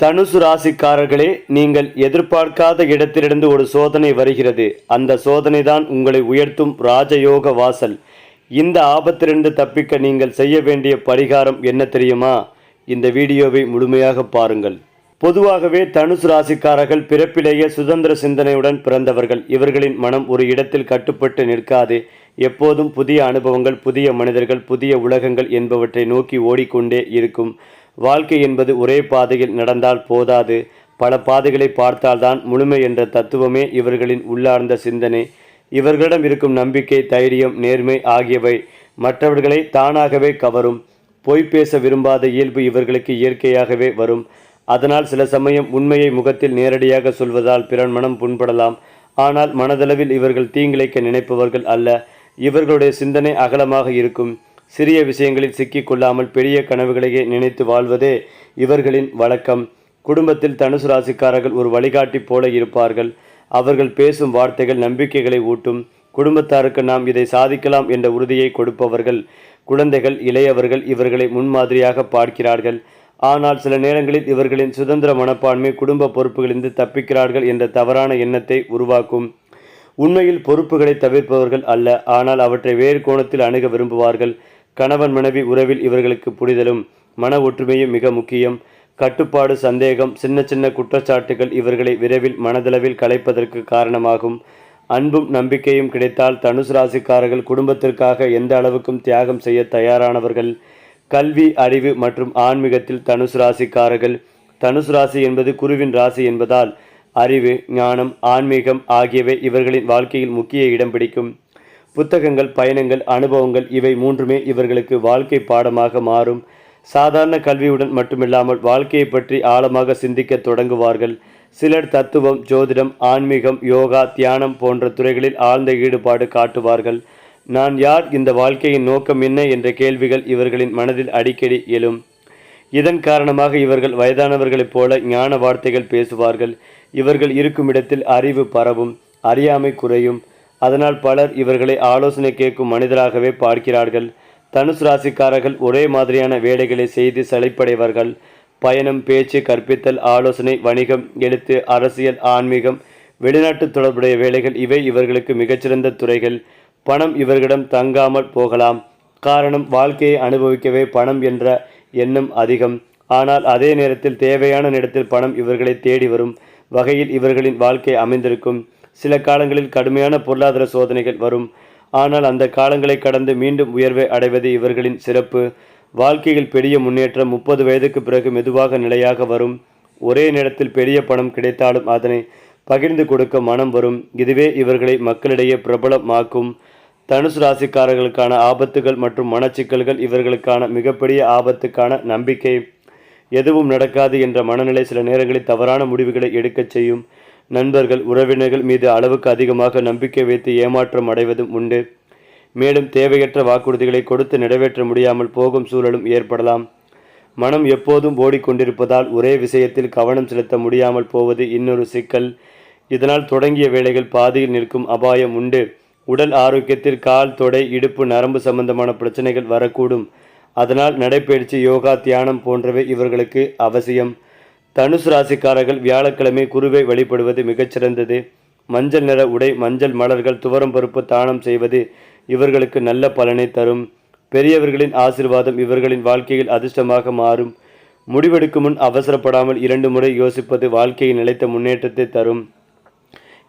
தனுசு ராசிக்காரர்களே, நீங்கள் எதிர்பார்க்காத இடத்திலிருந்து ஒரு சோதனை வருகிறது. அந்த சோதனை தான் உங்களை உயர்த்தும் ராஜயோக வாசல். இந்த ஆபத்திலிருந்து தப்பிக்க நீங்கள் செய்ய வேண்டிய பரிகாரம் என்ன தெரியுமா? இந்த வீடியோவை முழுமையாக பாருங்கள். பொதுவாகவே தனுசு ராசிக்காரர்கள் பிறப்பிலேயே சுதந்திர சிந்தனையுடன் பிறந்தவர்கள். இவர்களின் மனம் ஒரு இடத்தில் கட்டுப்பட்டு நிற்காது. எப்போதும் புதிய அனுபவங்கள், புதிய மனிதர்கள், புதிய உலகங்கள் என்பவற்றை நோக்கி ஓடிக்கொண்டே இருக்கும். வாழ்க்கை என்பது ஒரே பாதையில் நடந்தால் போதாது, பல பாதைகளை பார்த்தால்தான் முழுமை என்ற தத்துவமே இவர்களின் உள்ளார்ந்த சிந்தனை. இவர்களிடம் இருக்கும் நம்பிக்கை, தைரியம், நேர்மை ஆகியவை மற்றவர்களை தானாகவே கவரும். பொய் பேச விரும்பாத இயல்பு இவர்களுக்கு இயற்கையாகவே வரும். அதனால் சில சமயம் உண்மையை முகத்தில் நேரடியாக சொல்வதால் பிறன் மனம் புண்படலாம். ஆனால் மனதளவில் இவர்கள் தீங்கிழைக்க நினைப்பவர்கள் அல்ல. இவர்களுடைய சிந்தனை அகலமாக இருக்கும். சிறிய விஷயங்களில் சிக்கிக் கொள்ளாமல் பெரிய கனவுகளையே நினைத்து வாழ்வதே இவர்களின் வழக்கம். குடும்பத்தில் தனுசு ராசிக்காரர்கள் ஒரு வழிகாட்டி போல இருப்பார்கள். அவர்கள் பேசும் வார்த்தைகள் நம்பிக்கைகளை ஊட்டும். குடும்பத்தாருக்கு நாம் இதை சாதிக்கலாம் என்ற உறுதியை கொடுப்பவர்கள். குழந்தைகள், இளையவர்கள் இவர்களை முன்மாதிரியாக பார்க்கிறார்கள். ஆனால் சில நேரங்களில் இவர்களின் சுதந்திர மனப்பான்மை குடும்ப பொறுப்புகளிலிருந்து தப்பிக்கிறார்கள் என்ற தவறான எண்ணத்தை உருவாக்கும். உண்மையில் பொறுப்புகளை தவிர்ப்பவர்கள் அல்ல, ஆனால் அவற்றை வேறு கோணத்தில் அணுக விரும்புவார்கள். கணவன் மனைவி உறவில் இவர்களுக்கு புரிதலும் மன ஒற்றுமையும் மிக முக்கியம். கட்டுப்பாடு, சந்தேகம், சின்ன சின்ன குற்றச்சாட்டுகள் இவர்களை விரைவில் மனதளவில் கலைப்பதற்கு காரணமாகும். அன்பும் நம்பிக்கையும் கிடைத்தால் தனுசு ராசிக்காரர்கள் குடும்பத்திற்காக எந்த அளவுக்கும் தியாகம் செய்ய தயாரானவர்கள். கல்வி, அறிவு மற்றும் ஆன்மீகத்தில் தனுசு ராசிக்காரர்கள். தனுசு ராசி என்பது குருவின் ராசி என்பதால் அறிவு, ஞானம், ஆன்மீகம் ஆகியவை இவர்களின் வாழ்க்கையில் முக்கிய இடம் பிடிக்கும். புத்தகங்கள், பயணங்கள், அனுபவங்கள் இவை மூன்றுமே இவர்களுக்கு வாழ்க்கை பாடமாக மாறும். சாதாரண கல்வியுடன் மட்டுமில்லாமல் வாழ்க்கையை பற்றி ஆழமாக சிந்திக்க தொடங்குவார்கள். சிலர் தத்துவம், ஜோதிடம், ஆன்மீகம், யோகா, தியானம் போன்ற துறைகளில் ஆழ்ந்த ஈடுபாடு காட்டுவார்கள். நான் யார், இந்த வாழ்க்கையின் நோக்கம் என்ன என்ற கேள்விகள் இவர்களின் மனதில் அடிக்கடி எழும். இதன் காரணமாக இவர்கள் வயதானவர்களைப் போல ஞான வார்த்தைகள் பேசுவார்கள். இவர்கள் இருக்கும் இடத்தில் அறிவு பரவும், அறியாமை குறையும். அதனால் பலர் இவர்களை ஆலோசனை கேட்கும் மனிதராகவே பார்க்கிறார்கள். தனுசு ராசிக்காரர்கள் ஒரே மாதிரியான வேலைகளை செய்து சளைப்படைவார்கள். பயணம், பேச்சு, கற்பித்தல், ஆலோசனை, வணிகம், எழுத்து, அரசியல், ஆன்மீகம், வெளிநாட்டு தொடர்புடைய வேலைகள் இவை இவர்களுக்கு மிகச்சிறந்த துறைகள். பணம் இவர்களிடம் தங்காமல் போகலாம். காரணம், வாழ்க்கையை அனுபவிக்கவே பணம் என்ற எண்ணம் அதிகம். ஆனால் அதே நேரத்தில் தேவையான நேரத்தில் பணம் இவர்களை தேடி வரும் வகையில் இவர்களின் வாழ்க்கை அமைந்திருக்கும். சில காலங்களில் கடுமையான பொருளாதார சோதனைகள் வரும். ஆனால் அந்த காலங்களை கடந்து மீண்டும் உயர்வை அடைவது இவர்களின் சிறப்பு. வாழ்க்கையில் பெரிய முன்னேற்றம் 30 வயதுக்கு பிறகு மெதுவாக நிலையாக வரும். ஒரே நேரத்தில் பெரிய பணம் கிடைத்தாலும் அதனை பகிர்ந்து கொடுக்க மனம் வரும். இதுவே இவர்களை மக்களிடையே பிரபலமாக்கும். தனுசு ராசிக்காரர்களுக்கான ஆபத்துகள் மற்றும் மனச்சிக்கல்கள் இவர்களுக்கான மிகப்பெரிய ஆபத்துக்கான நம்பிக்கை. எதுவும் நடக்காது என்ற மனநிலை சில நேரங்களில் தவறான முடிவுகளை எடுக்கச் செய்யும். நண்பர்கள், உறவினர்கள் மீது அளவுக்கு அதிகமாக நம்பிக்கை வைத்து ஏமாற்றம் அடைவதும் உண்டு. மேலும் தேவையற்ற வாக்குறுதிகளை கொடுத்து நிறைவேற்ற முடியாமல் போகும் சூழலும் ஏற்படலாம். மனம் எப்போதும் ஓடிக்கொண்டிருப்பதால் ஒரே விஷயத்தில் கவனம் செலுத்த முடியாமல் போவது இன்னொரு சிக்கல். இதனால் தொடங்கிய வேலைகள் பாதியில் நிற்கும் அபாயம் உண்டு. உடல் ஆரோக்கியத்தில் கால், தொடை, இடுப்பு, நரம்பு சம்பந்தமான பிரச்சனைகள் வரக்கூடும். அதனால் நடைப்பயிற்சி, யோகா, தியானம் போன்றவை இவர்களுக்கு அவசியம். தனுசு ராசிக்காரர்கள் வியாழக்கிழமை குருவை வழிபடுவது மிகச்சிறந்தது. மஞ்சள் நிற உடை, மஞ்சள் மலர்கள், துவரம் பருப்பு தானம் செய்வது இவர்களுக்கு நல்ல பலனை தரும். பெரியவர்களின் ஆசீர்வாதம் இவர்களின் வாழ்க்கையில் அதிர்ஷ்டமாக மாறும். முடிவெடுக்கும் முன் அவசரப்படாமல் 2 முறை யோசிப்பது வாழ்க்கையில் நிலைத்த முன்னேற்றத்தை தரும்.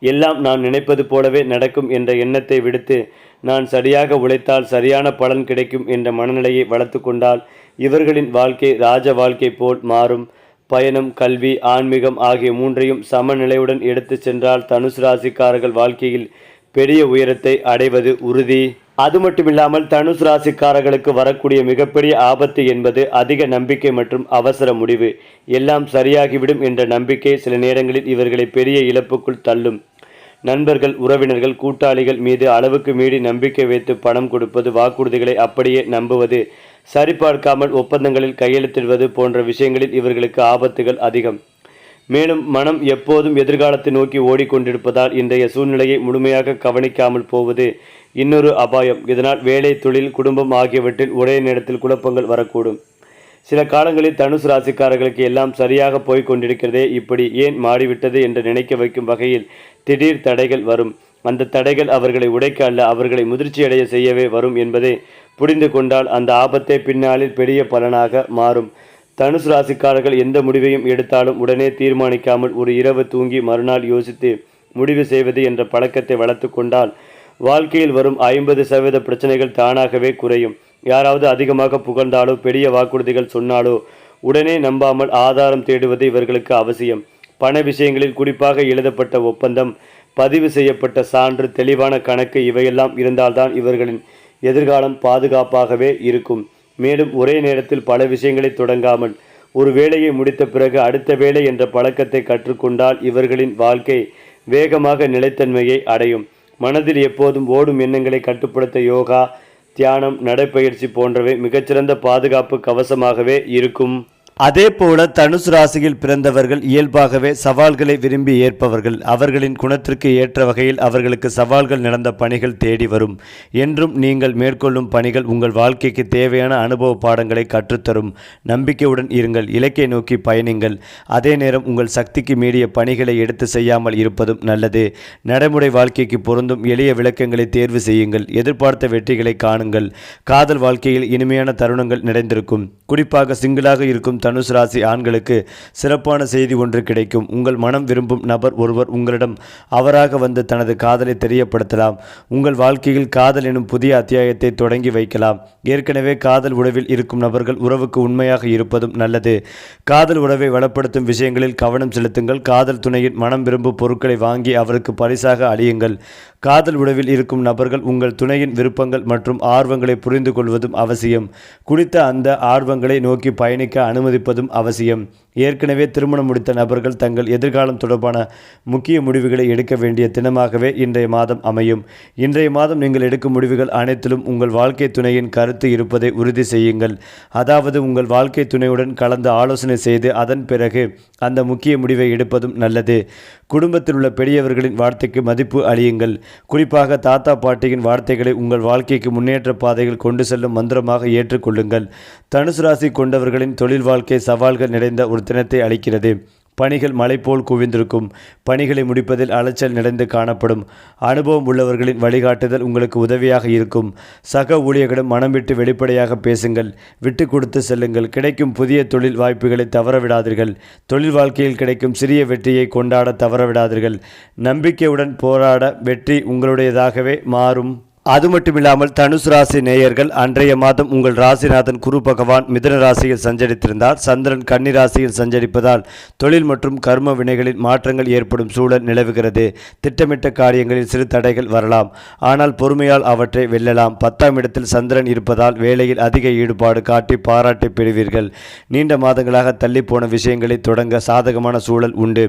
எல்லாம் நான் நினைப்பது போலவே நடக்கும் என்ற எண்ணத்தை விடுத்து நான் சரியாக உழைத்தால் சரியான பலன் கிடைக்கும் என்ற மனநிலையை வளர்த்து கொண்டால் இவர்களின் வாழ்க்கை ராஜ வாழ்க்கை போல் மாறும். பயணம், கல்வி, ஆன்மீகம் ஆகிய மூன்றையும் சமநிலையுடன் எடுத்து சென்றால் தனுசு ராசிக்காரர்கள் வாழ்க்கையில் பெரிய உயரத்தை அடைவது உறுதி. அது மட்டுமில்லாமல் தனுசு ராசிக்காரர்களுக்கு வரக்கூடிய மிகப்பெரிய ஆபத்து என்பது அதிக நம்பிக்கை மற்றும் அவசர முடிவு. எல்லாம் சரியாகிவிடும் என்ற நம்பிக்கை சில நேரங்களில் இவர்களை பெரிய இழப்புக்குள் தள்ளும். நண்பர்கள், உறவினர்கள், கூட்டாளிகள் மீது அளவுக்கு மீறி நம்பிக்கை வைத்து பணம் கொடுப்பது, வாக்குறுதிகளை அப்படியே நம்புவது, சரிபார்க்காமல் ஒப்பந்தங்களில் கையெழுத்திடுவது போன்ற விஷயங்களில் இவர்களுக்கு ஆபத்துகள் அதிகம். மேலும் மனம் எப்போதும் எதிர்காலத்தை நோக்கி ஓடிக்கொண்டிருப்பதால் இன்றைய சூழ்நிலையை முழுமையாக கவனிக்காமல் போவது இன்னொரு அபாயம். இதனால் வேலை, தொழில், குடும்பம் ஆகியவற்றில் ஒரே நேரத்தில் குழப்பங்கள் வரக்கூடும். சில காலங்களில் தனுசு ராசிக்காரர்களுக்கு எல்லாம் சரியாக போய்க் கொண்டிருக்கிறதே, இப்படி ஏன் மாறிவிட்டது என்று நினைக்க வைக்கும் வகையில் திடீர் தடைகள் வரும். அந்த தடைகள் அவர்களை உடைக்க அல்ல, அவர்களை முதிர்ச்சியடைய செய்யவே வரும் என்பதை புரிந்து கொண்டால் அந்த ஆபத்தை பின்னாளில் பெரிய பலனாக மாறும். தனுசு ராசிக்காரர்கள் எந்த முடிவையும் எடுத்தாலும் உடனே தீர்மானிக்காமல் ஒரு இரவு தூங்கி மறுநாள் யோசித்து முடிவு செய்வது என்ற பழக்கத்தை வளர்த்து கொண்டால் வாழ்க்கையில் வரும் 50% பிரச்சனைகள் தானாகவே குறையும். யாராவது அதிகமாக புகழ்ந்தாலோ பெரிய வாக்குறுதிகள் சொன்னாலோ உடனே நம்பாமல் ஆதாரம் தேடுவது இவர்களுக்கு அவசியம். பண விஷயங்களில் குறிப்பாக எழுதப்பட்ட ஒப்பந்தம், பதிவு செய்யப்பட்ட சான்று, தெளிவான கணக்கு இவையெல்லாம் இருந்தால்தான் இவர்களின் எதிர்காலம் பாதுகாப்பாகவே இருக்கும். மேலும் ஒரே நேரத்தில் பல விஷயங்களை தொடங்காமல் ஒரு வேலையை முடித்த பிறகு அடுத்த வேலை என்ற பழக்கத்தை கற்றுக்கொண்டால் இவர்களின் வாழ்க்கை வேகமாக நிலைத்தன்மையை அடையும். மனதில் எப்போதும் ஓடும் எண்ணங்களை கட்டுப்படுத்த யோகா, தியானம், நடைப்பயிற்சி போன்றவை மிகச்சிறந்த பாதுகாப்பு கவசமாகவே இருக்கும். அதே போல தனுசு ராசியில் பிறந்தவர்கள் இயல்பாகவே சவால்களை விரும்பி ஏற்பவர்கள். அவர்களின் குணத்திற்கு ஏற்ற வகையில் அவர்களுக்கு சவால்கள் நடந்த பணிகள் தேடி வரும். என்றும் நீங்கள் மேற்கொள்ளும் பணிகள் உங்கள் வாழ்க்கைக்கு தேவையான அனுபவ பாடங்களை கற்றுத்தரும். நம்பிக்கையுடன் இருங்கள், இலக்கை நோக்கி பயணிங்கள். அதே நேரம் உங்கள் சக்திக்கு மீறிய பணிகளை எடுத்து செய்யாமல் இருப்பதும் நல்லது. நடைமுறை வாழ்க்கைக்கு பொருந்தும் எளிய விளக்கங்களை தேர்வு செய்யுங்கள். எதிர்பார்த்த வெற்றிகளை காணுங்கள். காதல் வாழ்க்கையில் இனிமையான தருணங்கள் நிறைந்திருக்கும். குறிப்பாக சிங்கிளாக இருக்கும் தனுசு ராசி ஆண்களுக்கு சிறப்பான செய்தி ஒன்று கிடைக்கும். உங்கள் மனம் விரும்பும் நபர் ஒருவர் உங்களிடம் அவராக வந்து தனது காதலை தெரியப்படுத்தலாம். உங்கள் வாழ்க்கையில் காதல் எனும் புதிய அத்தியாயத்தை தொடங்கி வைக்கலாம். ஏற்கனவே காதல் உறவில் இருக்கும் நபர்கள் உறவுக்கு உண்மையாக இருப்பதும் நல்லது. காதல் உறவை வளப்படுத்தும் விஷயங்களில் கவனம் செலுத்துங்கள். காதல் துணையின் மனம் விரும்பும் பொருட்களை வாங்கி அவருக்கு பரிசாக அளியுங்கள். காதல் உறவில் இருக்கும் நபர்கள் உங்கள் துணையின் விருப்பங்கள் மற்றும் ஆர்வங்களை புரிந்து கொள்வதும் அவசியம். குறித்த அந்த ஆர்வங்களை நோக்கி பயணிக்க அனுமதிப்பதும் அவசியம். ஏற்கனவே திருமணம் முடித்த நபர்கள் தங்கள் எதிர்காலம் தொடர்பான முக்கிய முடிவுகளை எடுக்க வேண்டிய தினமாகவே இன்றைய மாதம் அமையும். இன்றைய மாதம் நீங்கள் எடுக்கும் முடிவுகள் அனைத்திலும் உங்கள் வாழ்க்கை துணையின் கருத்து இருப்பதை உறுதி செய்யுங்கள். அதாவது உங்கள் வாழ்க்கை துணையுடன் கலந்து ஆலோசனை செய்து அதன் பிறகு அந்த முக்கிய முடிவை எடுப்பதும் நல்லது. குடும்பத்தில் உள்ள பெரியவர்களின் வார்த்தைக்கு மதிப்பு அளியுங்கள். குறிப்பாக தாத்தா பாட்டியின் வார்த்தைகளை உங்கள் வாழ்க்கைக்கு முன்னேற்ற பாதையில் கொண்டு செல்லும் மந்திரமாக ஏற்றுக்கொள்ளுங்கள். தனுசு ராசி கொண்டவர்களின் தொழில் வாழ்க்கை சவால்கள் நிறைந்த ஒரு தினத்தை அளிக்கிறது. பணிகள் மலை போல் குவிந்திருக்கும். பணிகளை முடிப்பதில் அலைச்சல் நிறைந்து காணப்படும். அனுபவம் உள்ளவர்களின் வழிகாட்டுதல் உங்களுக்கு உதவியாக இருக்கும். சக ஊழியர்களிடம் மனம் விட்டு வெளிப்படையாக பேசுங்கள். விட்டு கொடுத்து செல்லுங்கள். கிடைக்கும் புதிய தொழில் வாய்ப்புகளை தவறவிடாதீர்கள். தொழில் வாழ்க்கையில் கிடைக்கும் சிறிய வெற்றியை கொண்டாட தவறவிடாதீர்கள். நம்பிக்கையுடன் போராட வெற்றி உங்களுடையதாகவே மாறும். அது மட்டுமில்லாமல் தனுசு ராசி நேயர்கள், அன்றைய மாதம் உங்கள் ராசிநாதன் குரு பகவான் மிதுன ராசியில் சஞ்சரித்திருந்தார். சந்திரன் கன்னி ராசியில் சஞ்சரிப்பதால் தொழில் மற்றும் கர்ம வினைகளில் மாற்றங்கள் ஏற்படும் சூழல் நிலவுகிறது. திட்டமிட்ட காரியங்களில் சிறு தடைகள் வரலாம், ஆனால் பொறுமையால் அவற்றை வெல்லலாம். 10ஆம் இடத்தில் சந்திரன் இருப்பதால் வேலையில் அதிக ஈடுபாடு காட்டி பாராட்டை பெறுவீர்கள். நீண்ட மாதங்களாக தள்ளிப்போன விஷயங்களை தொடங்க சாதகமான சூழல் உண்டு.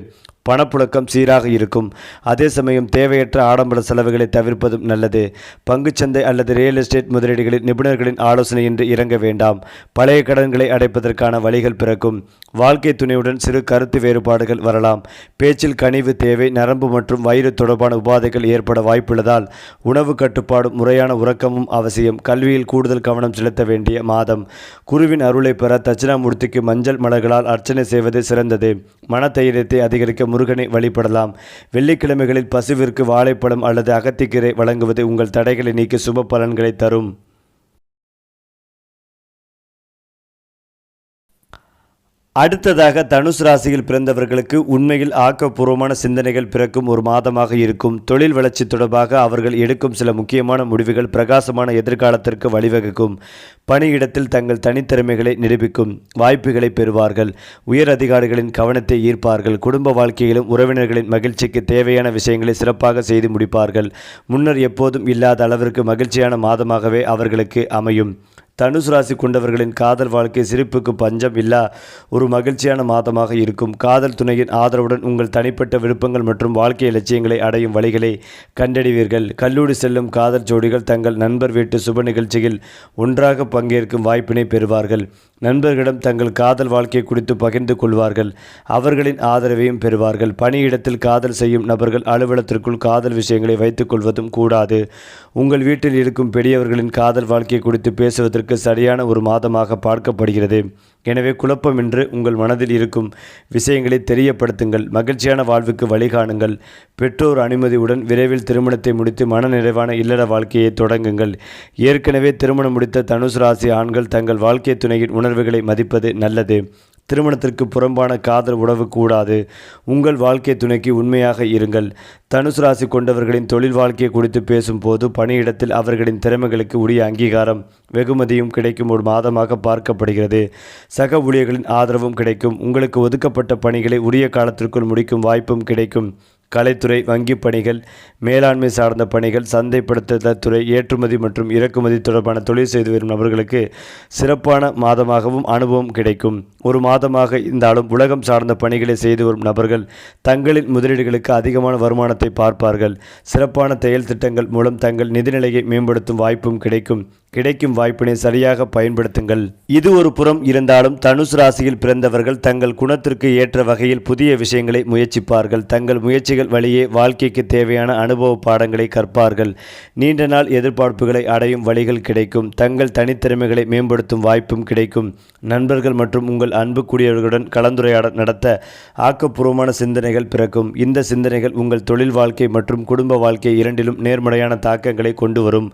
பணப்புழக்கம் சீராக இருக்கும். அதே சமயம் தேவையற்ற ஆடம்பர செலவுகளை தவிர்ப்பதும் நல்லது. பங்குச்சந்தை அல்லது ரியல் எஸ்டேட் முதலீடுகளில் நிபுணர்களின் ஆலோசனையின்றி இறங்க வேண்டாம். பழைய கடன்களை அடைப்பதற்கான வழிகள் பிறக்கும். வாழ்க்கை துணையுடன் சிறு கருத்து வேறுபாடுகள் வரலாம். பேச்சில் கனிவு தேவை. நரம்பு மற்றும் வயிறு தொடர்பான உபாதைகள் ஏற்பட வாய்ப்புள்ளதால் உணவு கட்டுப்பாடும் முறையான உறக்கமும் அவசியம். கல்வியில் கூடுதல் கவனம் செலுத்த வேண்டிய மாதம். குருவின் அருளை பெற தட்சிணாமூர்த்திக்கு மஞ்சள் மலர்களால் அர்ச்சனை செய்வது சிறந்தது. மனதைரியத்தை அதிகரிக்க முருகனை வழிபடலாம். வெள்ளிக்கிழமைகளில் பசுவிற்கு வாழைப்பழம் அல்லது அகத்திக்கீரை வழங்குவது உங்கள் தடைகளை நீக்கி சுப பலன்களை தரும். அடுத்ததாக தனுசு ராசியில் பிறந்தவர்களுக்கு உண்மையில் ஆக்கப்பூர்வமான சிந்தனைகள் பிறக்கும் ஒரு மாதமாக இருக்கும். தொழில் வளர்ச்சி தொடர்பாக அவர்கள் எடுக்கும் சில முக்கியமான முடிவுகள் பிரகாசமான எதிர்காலத்திற்கு வழிவகுக்கும். பணியிடத்தில் தங்கள் தனித்திறமைகளை நிரூபிக்கும் வாய்ப்புகளை பெறுவார்கள். உயர் அதிகாரிகளின் கவனத்தை ஈர்ப்பார்கள். குடும்ப வாழ்க்கையிலும் உறவினர்களின் மகிழ்ச்சிக்கு தேவையான விஷயங்களை சிறப்பாக செய்து முடிப்பார்கள். முன்னர் எப்போதும் இல்லாத அளவிற்கு மகிழ்ச்சியான மாதமாகவே அவர்களுக்கு அமையும். தனுசு ராசி கொண்டவர்களின் காதல் வாழ்க்கை சிரிப்புக்கு பஞ்சம் இல்லா ஒரு மகிழ்ச்சியான மாதமாக இருக்கும். காதல் துணையின் ஆதரவுடன் உங்கள் தனிப்பட்ட விருப்பங்கள் மற்றும் வாழ்க்கை லட்சியங்களை அடையும் வழிகளை கண்டறிவீர்கள். கல்லூரி செல்லும் காதல் ஜோடிகள் தங்கள் நண்பர் வீட்டு சுப நிகழ்ச்சியில் ஒன்றாக பங்கேற்கும் வாய்ப்பினை பெறுவார்கள். நண்பர்களிடம் தங்கள் காதல் வாழ்க்கை குறித்து பகிர்ந்து கொள்வார்கள். அவர்களின் ஆதரவையும் பெறுவார்கள். பணியிடத்தில் காதல் செய்யும் நபர்கள் அலுவலகத்திற்குள் காதல் விஷயங்களை வைத்துக் கொள்வதும் கூடாது. உங்கள் வீட்டில் இருக்கும் பெரியவர்களின் காதல் வாழ்க்கை குறித்து பேசுவதற்கு சரியான ஒரு மாதமாக பார்க்கப்படுகிறது. எனவே குழப்பமின்றி உங்கள் மனதில் இருக்கும் விஷயங்களை தெரியப்படுத்துங்கள். மகிழ்ச்சியான வாழ்வுக்கு வழிகாணுங்கள். பெற்றோர் அனுமதியுடன் விரைவில் திருமணத்தை முடித்து மனநிறைவான இல்லற வாழ்க்கையை தொடங்குங்கள். ஏற்கனவே திருமணம் முடித்த தனுசு ராசி ஆண்கள் தங்கள் வாழ்க்கை துணையின் உணர்வுகளை மதிப்பது நல்லது. திருமணத்திற்கு புறம்பான காதல் உறவு கூடாது. உங்கள் வாழ்க்கை துணைக்கு உண்மையாக இருங்கள். தனுசு ராசி கொண்டவர்களின் தொழில் வாழ்க்கையை குறித்து பேசும்போது பணியிடத்தில் அவர்களின் திறமைகளுக்கு உரிய அங்கீகாரம் வெகுமதியும் கிடைக்கும் ஒரு மாதமாக பார்க்கப்படுகிறது. சக ஊழியர்களின் ஆதரவும் கிடைக்கும். உங்களுக்கு ஒதுக்கப்பட்ட பணிகளை உரிய காலத்திற்குள் முடிக்கும் வாய்ப்பும் கிடைக்கும். கலைத்துறை, வங்கி பணிகள், மேலாண்மை சார்ந்த பணிகள், சந்தைப்படுத்துதல் துறை, ஏற்றுமதி மற்றும் இறக்குமதி தொடர்பான தொழில் செய்து வரும் நபர்களுக்கு சிறப்பான மாதமாகவும் அனுபவம் கிடைக்கும். ஒரு மாதமாக இருந்தாலும் உலகம் சார்ந்த பணிகளை செய்து வரும் நபர்கள் தங்களின் முதலீடுகளுக்கு அதிகமான வருமானத்தை பார்ப்பார்கள். சிறப்பான செயல் திட்டங்கள் மூலம் தங்கள் நிதிநிலையை மேம்படுத்தும் வாய்ப்பும் கிடைக்கும் வாய்ப்பினை சரியாக பயன்படுத்துங்கள். இது ஒரு புறம் இருந்தாலும் தனுசு ராசியில் பிறந்தவர்கள் தங்கள் குணத்திற்கு ஏற்ற வகையில் புதிய விஷயங்களை முயற்சிப்பார்கள். தங்கள் முயற்சிகள் வழியே வாழ்க்கைக்கு தேவையான அனுபவ பாடங்களை கற்பார்கள். நீண்ட நாள் எதிர்பார்ப்புகளை அடையும் வழிகள் கிடைக்கும். தங்கள் தனித்திறமைகளை மேம்படுத்தும் வாய்ப்பும் கிடைக்கும். நண்பர்கள் மற்றும் உங்கள் அன்புக்குரியவர்களுடன் கலந்துரையாடல் நடத்த ஆக்கப்பூர்வமான சிந்தனைகள் பிறக்கும். இந்த சிந்தனைகள் உங்கள் தொழில் வாழ்க்கை மற்றும் குடும்ப வாழ்க்கை இரண்டிலும் நேர்மறையான தாக்கங்களை கொண்டு வரும்.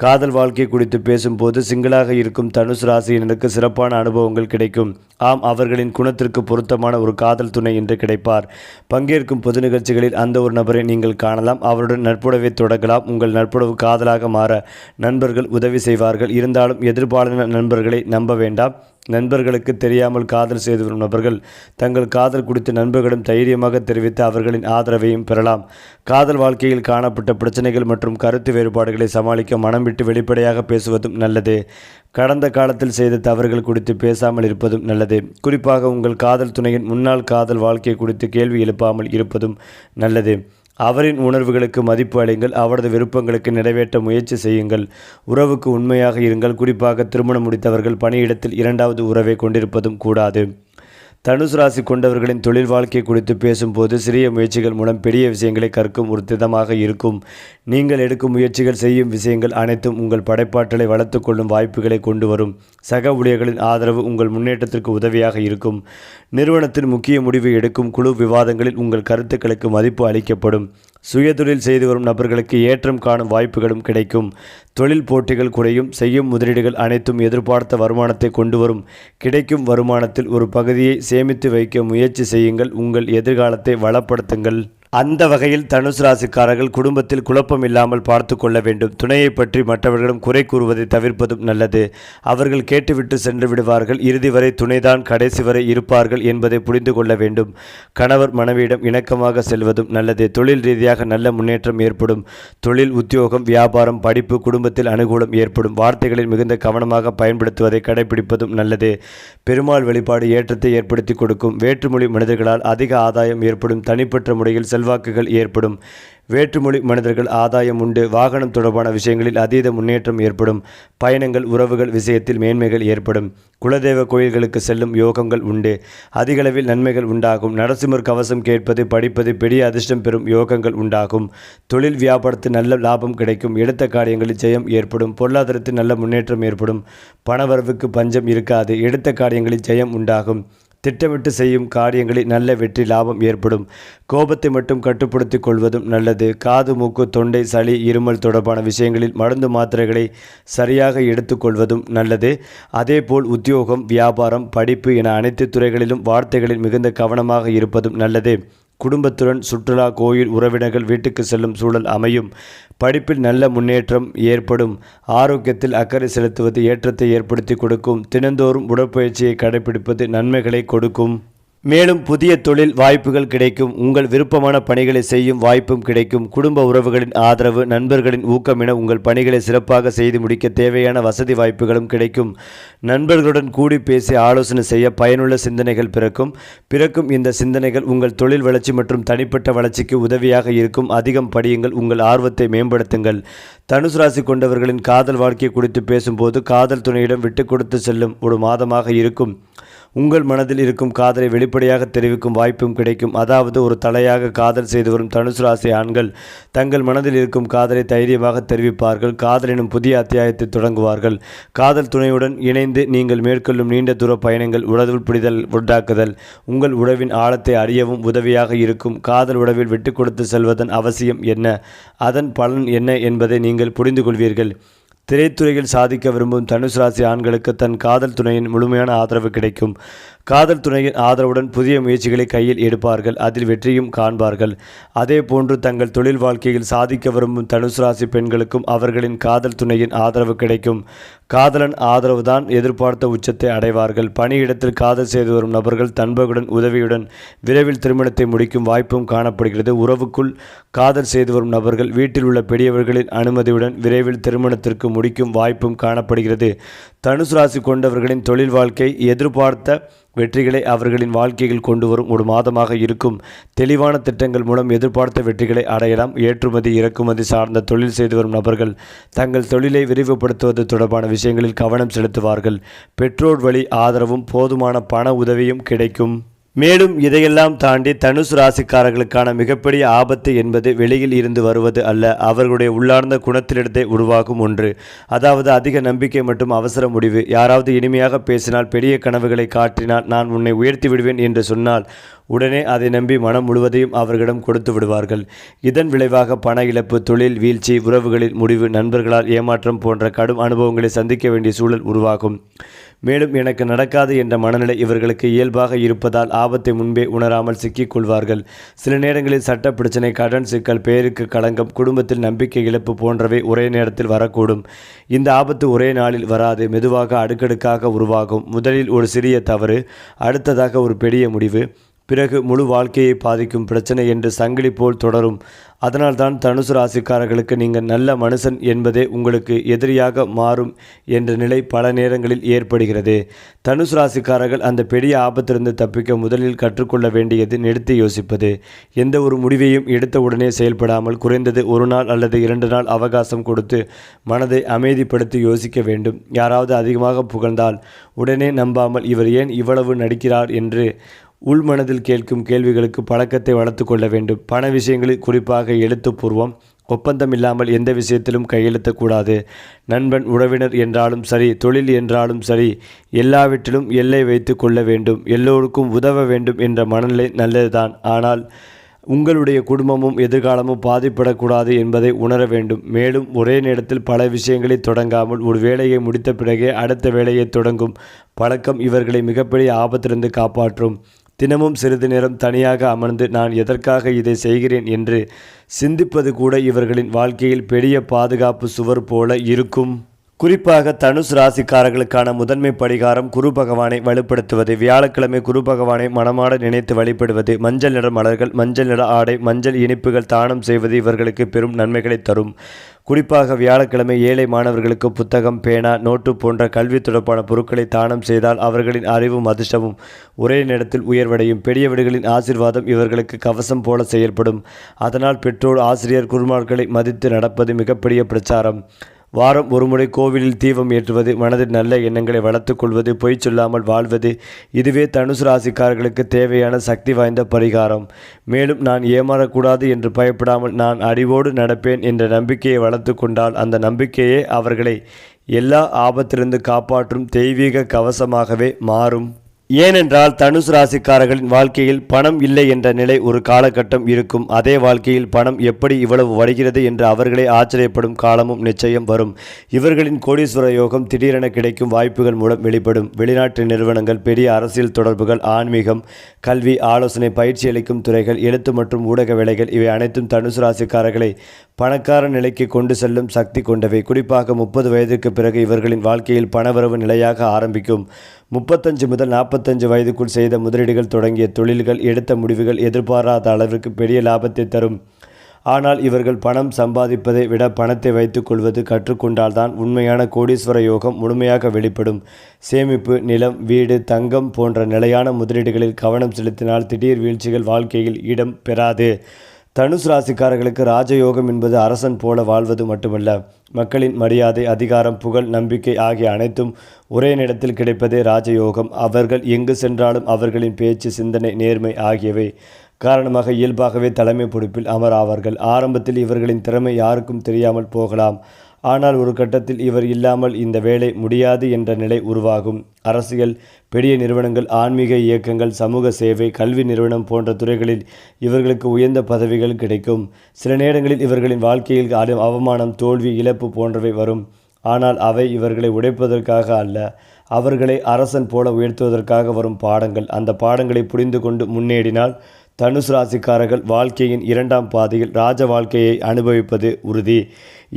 காதல் வாழ்க்கை குறித்து பேசும்போது சிங்கிளாக இருக்கும் தனுசு ராசியினருக்கு சிறப்பான அனுபவங்கள் கிடைக்கும். ஆம், அவர்களின் குணத்திற்கு பொருத்தமான ஒரு காதல் துணை என்று கிடைப்பார். பங்கேற்கும் பொது நிகழ்ச்சிகளில் அந்த ஒரு நபரை நீங்கள் காணலாம். அவருடன் நட்புறவை தொடங்கலாம். உங்கள் நட்புறவு காதலாக மாற நண்பர்கள் உதவி செய்வார்கள். இருந்தாலும் எதிர்பாலின நண்பர்களை நம்ப வேண்டாம். நண்பர்களுக்கு தெரியாமல் காதல் செய்து வரும் நபர்கள் தங்கள் காதல் குறித்து நண்பர்களிடம் தைரியமாக தெரிவித்து அவர்களின் ஆதரவையும் பெறலாம். காதல் வாழ்க்கையில் காணப்பட்ட பிரச்சனைகள் மற்றும் கருத்து வேறுபாடுகளை சமாளிக்க மனம் விட்டு வெளிப்படையாக பேசுவதும் நல்லது. கடந்த காலத்தில் செய்த தவறுகள் குறித்து பேசாமல் இருப்பதும் நல்லது. குறிப்பாக உங்கள் காதல் துணையின் முன்னாள் காதல் வாழ்க்கை குறித்து கேள்வி எழுப்பாமல் இருப்பதும் நல்லது. அவரின் உணர்வுகளுக்கு மதிப்பு அளியுங்கள். அவரது விருப்பங்களுக்கு நிறைவேற்ற முயற்சி செய்யுங்கள். உறவுக்கு உண்மையாக இருங்கள். குறிப்பாக திருமணம் முடித்தவர்கள் பணியிடத்தில் இரண்டாவது உறவை கொண்டிருப்பதும் கூடாது. தனுசு ராசி கொண்டவர்களின் தொழில் வாழ்க்கை குறித்து பேசும்போது சிறிய முயற்சிகள் மூலம் பெரிய விஷயங்களை கற்கும் ஒரு திட்டமாக இருக்கும். நீங்கள் எடுக்கும் முயற்சிகள், செய்யும் விஷயங்கள் அனைத்தும் உங்கள் படைப்பாற்றலை வளர்த்து கொள்ளும் வாய்ப்புகளை கொண்டு வரும். சக ஊழியர்களின் ஆதரவு உங்கள் முன்னேற்றத்திற்கு உதவியாக இருக்கும். நிறுவனத்தின் முக்கிய முடிவு எடுக்கும் குழு விவாதங்களில் உங்கள் கருத்துக்களுக்கு மதிப்பு அளிக்கப்படும். சுயதொழில் செய்து வரும் நபர்களுக்கு ஏற்றம் காணும் வாய்ப்புகளும் கிடைக்கும். தொழில் போட்டிகள் குறையும். செய்யும் முதலீடுகள் அனைத்தும் எதிர்பார்த்த வருமானத்தை கொண்டு வரும். கிடைக்கும் வருமானத்தில் ஒரு பகுதியை சேமித்து வைக்க முயற்சி செய்யுங்கள். உங்கள் எதிர்காலத்தை வளப்படுத்துங்கள். அந்த வகையில் தனுசு ராசிக்காரர்கள் குடும்பத்தில் குழப்பம் இல்லாமல் பார்த்து கொள்ள வேண்டும். துணையை பற்றி மற்றவர்களிடம் குறை கூறுவதை தவிர்ப்பதும் நல்லது. அவர்கள் கேட்டுவிட்டு சென்று விடுவார்கள். இறுதி வரை துணைதான் கடைசி வரை இருப்பார்கள் என்பதை புரிந்து கொள்ள வேண்டும். கணவர் மனைவியிடம் இணக்கமாக செல்வதும் நல்லது. தொழில் ரீதியாக நல்ல முன்னேற்றம் ஏற்படும். தொழில், உத்தியோகம், வியாபாரம், படிப்பு, குடும்பத்தில் அனுகூலம் ஏற்படும். வார்த்தைகளில் மிகுந்த கவனமாக பயன்படுத்துவதை கடைபிடிப்பதும் நல்லது. பெருமாள் வழிபாடு ஏற்றத்தை ஏற்படுத்தி கொடுக்கும். வேற்றுமொழி மனிதர்களால் அதிக ஆதாயம் ஏற்படும். தனிப்பட்ட முறையில் செல்வாக்குகள் ஏற்படும். வேற்றுமொழி மனிதர்கள் ஆதாயம் உண்டு. வாகனம் தொடர்பான விஷயங்களில் அதீத முன்னேற்றம் ஏற்படும். பயணங்கள், உறவுகள் விஷயத்தில் மேன்மைகள் ஏற்படும். குலதெய்வ கோயில்களுக்கு செல்லும் யோகங்கள் உண்டு. அதிகளவில் நன்மைகள் உண்டாகும். நரசிம்மர் கவசம் கேட்பது, படிப்பது பெரிய அதிர்ஷ்டம் பெறும் யோகங்கள் உண்டாகும். தொழில் வியாபாரத்தில் நல்ல லாபம் கிடைக்கும். எடுத்த காரியங்களில் ஜெயம் ஏற்படும். பொருளாதாரத்தில் நல்ல முன்னேற்றம் ஏற்படும். பணவரவுக்கு பஞ்சம் இருக்காது. எடுத்த காரியங்களில் ஜெயம் உண்டாகும். திட்டமிட்டு செய்யும் காரியங்களில் நல்ல வெற்றி, லாபம் ஏற்படும். கோபத்தை மட்டும் கட்டுப்படுத்திக் கொள்வதும் நல்லது. காது, மூக்கு, தொண்டை, சளி, இருமல் தொடர்பான விஷயங்களில் மருந்து மாத்திரைகளை சரியாக எடுத்துக்கொள்வதும் நல்லது. அதேபோல் உத்தியோகம், வியாபாரம், படிப்பு என அனைத்து துறைகளிலும் வார்த்தைகளில் மிகுந்த கவனமாக இருப்பதும் நல்லது. குடும்பத்துடன் சுற்றுலா, கோயில், உறவினர்கள் வீட்டுக்கு செல்லும் சூழல் அமையும். படிப்பில் நல்ல முன்னேற்றம் ஏற்படும். ஆரோக்கியத்தில் அக்கறை செலுத்துவது ஏற்றத்தை ஏற்படுத்தி கொடுக்கும். தினந்தோறும் உடற்பயிற்சியை கடைபிடிப்பது நன்மைகளை கொடுக்கும். மேலும் புதிய தொழில் வாய்ப்புகள் கிடைக்கும். உங்கள் விருப்பமான பணிகளை செய்யும் வாய்ப்பும் கிடைக்கும். குடும்ப உறவுகளின் ஆதரவு, நண்பர்களின் ஊக்கம் என உங்கள் பணிகளை சிறப்பாக செய்து முடிக்க தேவையான வசதி வாய்ப்புகளும் கிடைக்கும். நண்பர்களுடன் கூடி பேசி ஆலோசனை செய்ய பயனுள்ள சிந்தனைகள் பிறக்கும். இந்த சிந்தனைகள் உங்கள் தொழில் வளர்ச்சி மற்றும் தனிப்பட்ட வளர்ச்சிக்கு உதவியாக இருக்கும். அதிகம் படியுங்கள். உங்கள் ஆர்வத்தை மேம்படுத்துங்கள். தனுசு ராசி கொண்டவர்களின் காதல் வாழ்க்கை குறித்து பேசும்போது காதல் துணையிடம் விட்டு கொடுத்து செல்லும் ஒரு மாதமாக இருக்கும். உங்கள் மனதில் இருக்கும் காதலை வெளிப்படையாக தெரிவிக்கும் வாய்ப்பும் கிடைக்கும். அதாவது ஒரு தலையாக காதல் செய்து வரும் தனுசு ராசி ஆண்கள் தங்கள் மனதில் இருக்கும் காதலை தைரியமாக தெரிவிப்பார்கள். காதல் எனும் புதிய அத்தியாயத்தை தொடங்குவார்கள். காதல் துணையுடன் இணைந்து நீங்கள் மேற்கொள்ளும் நீண்ட தூர பயணங்கள் உறவில் பிடிதல் உண்டாக்குதல் உங்கள் உறவின் ஆழத்தை அறியவும் உதவியாக இருக்கும். காதல் உறவில் விட்டு கொடுத்து செல்வதன் அவசியம் என்ன, அதன் பலன் என்ன என்பதை நீங்கள் புரிந்து கொள்வீர்கள். திரைத்துறையில் சாதிக்க விரும்பும் தனுசு ராசி ஆண்களுக்கு தன் காதல் துணையின் முழுமையான ஆதரவு கிடைக்கும். காதல் துணையின் ஆதரவுடன் புதிய முயற்சிகளை கையில் எடுப்பார்கள், அதில் வெற்றியும் காண்பார்கள். அதே போன்று தங்கள் தொழில் வாழ்க்கையில் சாதிக்க விரும்பும் தனுசு ராசி பெண்களுக்கும் அவர்களின் காதல் துணையின் ஆதரவு கிடைக்கும். காதலன் ஆதரவுதான் எதிர்பார்த்த உச்சத்தை அடைவார்கள். பணியிடத்தில் காதல் செய்து வரும் நபர்கள் தன்பகுடன் உதவியுடன் விரைவில் திருமணத்தை முடிக்கும் வாய்ப்பும் காணப்படுகிறது. உறவுக்குள் காதல் செய்து வரும் நபர்கள் வீட்டில் உள்ள பெரியவர்களின் அனுமதியுடன் விரைவில் திருமணத்திற்கு முடிக்கும் வாய்ப்பும் காணப்படுகிறது. தனுசு ராசி கொண்டவர்களின் தொழில் வாழ்க்கை எதிர்பார்த்த வெற்றிகளை அவர்களின் வாழ்க்கையில் கொண்டு வரும் ஒரு மாதமாக இருக்கும். தெளிவான திட்டங்கள் மூலம் எதிர்பார்த்த வெற்றிகளை அடையலாம். ஏற்றுமதி இறக்குமதி சார்ந்த தொழில் செய்து வரும் நபர்கள் தங்கள் தொழிலை விரிவுபடுத்துவது தொடர்பான விஷயங்களில் கவனம் செலுத்துவார்கள். பெற்றோர் வழி ஆதரவும் போதுமான பண உதவியும் கிடைக்கும். மேலும் இதையெல்லாம் தாண்டி தனுசு ராசிக்காரர்களுக்கான மிகப்பெரிய ஆபத்து என்பது வெளியில் இருந்து வருவது அல்ல, அவர்களுடைய உள்ளார்ந்த குணத்திலிருந்தே உருவாகும் ஒன்று. அதாவது அதிக நம்பிக்கை மற்றும் அவசர முடிவு. யாராவது இனிமையாக பேசினால், பெரிய கனவுகளை காட்டினால், நான் உன்னை உயர்த்தி விடுவேன் என்று சொன்னால் உடனே அதை நம்பி மனம் முழுவதையும் அவர்களிடம் கொடுத்து விடுவார்கள். இதன் விளைவாக பண இழப்பு, தொழில் வீழ்ச்சி, உறவுகளின் முடிவு, நண்பர்களால் ஏமாற்றம் போன்ற கடும் அனுபவங்களை சந்திக்க வேண்டிய சூழல் உருவாகும். மேலும் எனக்கு நடக்காது என்ற மனநிலை இவர்களுக்கு இயல்பாக இருப்பதால் ஆபத்தை முன்பே உணராமல் சிக்கிக் கொள்வார்கள். சில நேரங்களில் சட்ட பிரச்சனை, கடன் சிக்கல், பெயருக்கு களங்கம், குடும்பத்தில் நம்பிக்கை இழப்பு போன்றவை ஒரே நேரத்தில் வரக்கூடும். இந்த ஆபத்து ஒரே நாளில் வராது, மெதுவாக அடுக்கடுக்காக உருவாகும். முதலில் ஒரு சிறிய தவறு, அடுத்ததாக ஒரு பெரிய முடிவு, பிறகு முழு வாழ்க்கையை பாதிக்கும் பிரச்சனை என்று சங்கிலி போல் தொடரும். அதனால்தான் தனுசு ராசிக்காரர்களுக்கு நீங்கள் நல்ல மனுஷன் என்பதே உங்களுக்கு எதிரியாக மாறும் என்ற நிலை பல நேரங்களில் ஏற்படுகிறது. தனுசு ராசிக்காரர்கள் அந்த பெரிய ஆபத்திலிருந்து தப்பிக்க முதலில் கற்றுக்கொள்ள வேண்டியது நிறுத்தி யோசிப்பது. எந்த ஒரு முடிவையும் எடுத்த உடனே செயல்படாமல் குறைந்தது ஒரு நாள் அல்லது 2 நாள் அவகாசம் கொடுத்து மனதை அமைதிப்படுத்தி யோசிக்க வேண்டும். யாராவது அதிகமாக புகழ்ந்தால் உடனே நம்பாமல் இவர் ஏன் இவ்வளவு நடிக்கிறார் என்று உள்மனதில் கேட்கும் கேள்விகளுக்கு பழக்கத்தை வளர்த்து கொள்ள வேண்டும். பண விஷயங்களில் குறிப்பாக எழுத்துப்பூர்வம் ஒப்பந்தம் இல்லாமல் எந்த விஷயத்திலும் கையெழுத்தக்கூடாது. நண்பன், உறவினர் என்றாலும் சரி, தொழில் என்றாலும் சரி, எல்லாவற்றிலும் எல்லை வைத்து கொள்ள வேண்டும். எல்லோருக்கும் உதவ வேண்டும் என்ற மனநிலை நல்லதுதான். ஆனால் உங்களுடைய குடும்பமும் எதிர்காலமும் பாதிப்படக்கூடாது என்பதை உணர வேண்டும். மேலும் ஒரே நேரத்தில் பல விஷயங்களை தொடங்காமல் ஒரு வேலையை முடித்த பிறகே அடுத்த வேலையை தொடங்கும் பழக்கம் இவர்களை மிகப்பெரிய ஆபத்திலிருந்து காப்பாற்றும். தினமும் சிறிது நேரம் தனியாக அமர்ந்து நான் எதற்காக இதை செய்கிறேன் என்று சிந்திப்பது கூட இவர்களின் வாழ்க்கையில் பெரிய பாதுகாப்பு சுவர் போல இருக்கும். குறிப்பாக தனுசு ராசிக்காரர்களுக்கான முதன்மை பரிகாரம் குரு பகவானை வலுப்படுத்துவது. வியாழக்கிழமை குரு பகவானை மனமாட நினைத்து வழிபடுவது. மஞ்சள் நிற மலர்கள், மஞ்சள் நிற ஆடை, மஞ்சள் இனிப்புகள் தானம் செய்வது இவர்களுக்கு பெரும் நன்மைகளை தரும். குறிப்பாக வியாழக்கிழமை ஏழை மாணவர்களுக்கு புத்தகம், பேனா, நோட்டு போன்ற கல்வி தொடர்பான பொருட்களை தானம் செய்தால் அவர்களின் அறிவும் அதிர்ஷ்டமும் ஒரே நேரத்தில் உயர்வடையும். பெரியவர்களின் ஆசீர்வாதம் இவர்களுக்கு கவசம் போல செயல்படும். அதனால் பெற்றோர், ஆசிரியர், குருமார்களை மதித்து நடப்பது மிகப்பெரிய பிரச்சாரம். வாரம் ஒருமுறை கோவிலில் தீபம் ஏற்றுவது, மனதில் நல்ல எண்ணங்களை வளர்த்து கொள்வது, பொய் சொல்லாமல் வாழ்வது, இதுவே தனுசு ராசிக்காரர்களுக்கு தேவையான சக்தி வாய்ந்த பரிகாரம். மேலும் நான் ஏமாறக்கூடாது என்று பயப்படாமல் நான் அறிவோடு நடப்பேன் என்ற நம்பிக்கையை வளர்த்து கொண்டால் அந்த நம்பிக்கையே அவர்களை எல்லா ஆபத்திலிருந்து காப்பாற்றும் தெய்வீக கவசமாகவே மாறும். ஏனென்றால் தனுசு ராசிக்காரர்களின் வாழ்க்கையில் பணம் இல்லை என்ற நிலை ஒரு காலகட்டம் இருக்கும். அதே வாழ்க்கையில் பணம் எப்படி இவ்வளவு வருகிறது என்று அவர்களே ஆச்சரியப்படும் காலமும் நிச்சயம் வரும். இவர்களின் கோடீஸ்வர யோகம் திடீரென கிடைக்கும் வாய்ப்புகள் மூலம் வெளிப்படும். வெளிநாட்டு நிறுவனங்கள், பெரிய அரசியல் தொடர்புகள், ஆன்மீகம், கல்வி, ஆலோசனை, பயிற்சி அளிக்கும் துறைகள், எழுத்து மற்றும் ஊடக வேலைகள் இவை அனைத்தும் தனுசு ராசிக்காரர்களை பணக்கார நிலைக்கு கொண்டு செல்லும் சக்தி கொண்டவை. குறிப்பாக 30 வயதுக்கு பிறகு இவர்களின் வாழ்க்கையில் பணவரவு நிலையாக ஆரம்பிக்கும். 35 முதல் 45 வயதுக்குள் செய்த முதலீடுகள், தொடங்கிய தொழில்கள், எடுத்த முடிவுகள் எதிர்பாராத அளவிற்கு பெரிய லாபத்தை தரும். ஆனால் இவர்கள் பணம் சம்பாதிப்பதை விட பணத்தை வைத்துக் கொள்வது கற்றுக்கொண்டால்தான் உண்மையான கோடீஸ்வர யோகம் முழுமையாக வெளிப்படும். சேமிப்பு, நிலம், வீடு, தங்கம் போன்ற நிலையான முதலீடுகளில் கவனம் செலுத்தினால் திடீர் வீழ்ச்சிகள் வாழ்க்கையில் இடம் பெறாது. தனுசு ராசிக்காரர்களுக்கு ராஜயோகம் என்பது அரசன் போல வாழ்வது மட்டுமல்ல, மக்களின் மரியாதை, அதிகாரம், புகழ், நம்பிக்கை ஆகிய அனைத்தும் ஒரே நேரத்தில் கிடைப்பதே ராஜயோகம். அவர்கள் எங்கு சென்றாலும் அவர்களின் பேச்சு, சிந்தனை, நேர்மை ஆகியவை காரணமாக இயல்பாகவே தலைமை பொறுப்பில் அமராவார்கள். ஆரம்பத்தில் இவர்களின் திறமை யாருக்கும் தெரியாமல் போகலாம். ஆனால் ஒரு கட்டத்தில் இவர் இல்லாமல் இந்த வேலை முடியாது என்ற நிலை உருவாகும். அரசியல், பெரிய நிறுவனங்கள், ஆன்மீக இயக்கங்கள், சமூக சேவை, கல்வி நிறுவனம் போன்ற துறைகளில் இவர்களுக்கு உயர்ந்த பதவிகள் கிடைக்கும். சில நேரங்களில் இவர்களின் வாழ்க்கையில் அவமானம், தோல்வி, இழப்பு போன்றவை வரும். ஆனால் அவை இவர்களை உடைப்பதற்காக அல்ல, அவர்களை அரசன் போல உயர்த்துவதற்காக வரும் பாடங்கள். அந்த பாடங்களை புரிந்து கொண்டு முன்னேறினால் தனுசு ராசிக்காரர்கள் வாழ்க்கையின் இரண்டாம் பாதையில் ராஜ வாழ்க்கையை அனுபவிப்பது உறுதி.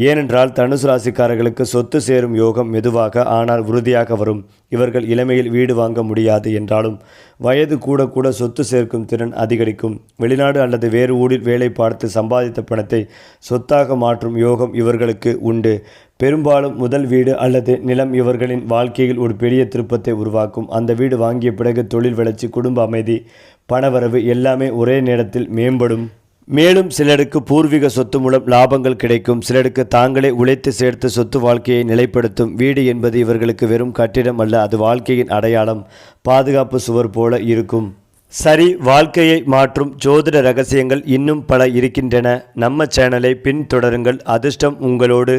ஏனென்றால் தனுசு ராசிக்காரர்களுக்கு சொத்து சேரும் யோகம் மெதுவாக ஆனால் உறுதியாக வரும். இவர்கள் இளமையில் வீடு வாங்க முடியாது என்றாலும் வயது கூட கூட சொத்து சேர்க்கும் திறன் அதிகரிக்கும். வெளிநாடு அல்லது வேறு ஊரில் வேலை பார்த்து சம்பாதித்த பணத்தை சொத்தாக மாற்றும் யோகம் இவர்களுக்கு உண்டு. பெரும்பாலும் முதல் வீடு அல்லது நிலம் இவர்களின் வாழ்க்கையில் ஒரு பெரிய திருப்பத்தை உருவாக்கும். அந்த வீடு வாங்கிய பிறகு தொழில் வளர்ச்சி, குடும்ப அமைதி, பணவரவு எல்லாமே ஒரே நேரத்தில் மேம்படும். மேலும் சிலருக்கு பூர்வீக சொத்து மூலம் லாபங்கள் கிடைக்கும். சிலருக்கு தாங்களே உழைத்து சேர்த்து சொத்து வாழ்க்கையை நிலைப்படுத்தும். வீடு என்பது இவர்களுக்கு வெறும் கட்டிடம் அல்ல, அது வாழ்க்கையின் அடையாளம், பாதுகாப்பு சுவர் போல இருக்கும். சரி, வாழ்க்கையை மாற்றும் ஜோதிட ரகசியங்கள் இன்னும் பல இருக்கின்றன. நம்ம சேனலை பின்தொடருங்கள். அதிர்ஷ்டம் உங்களோடு.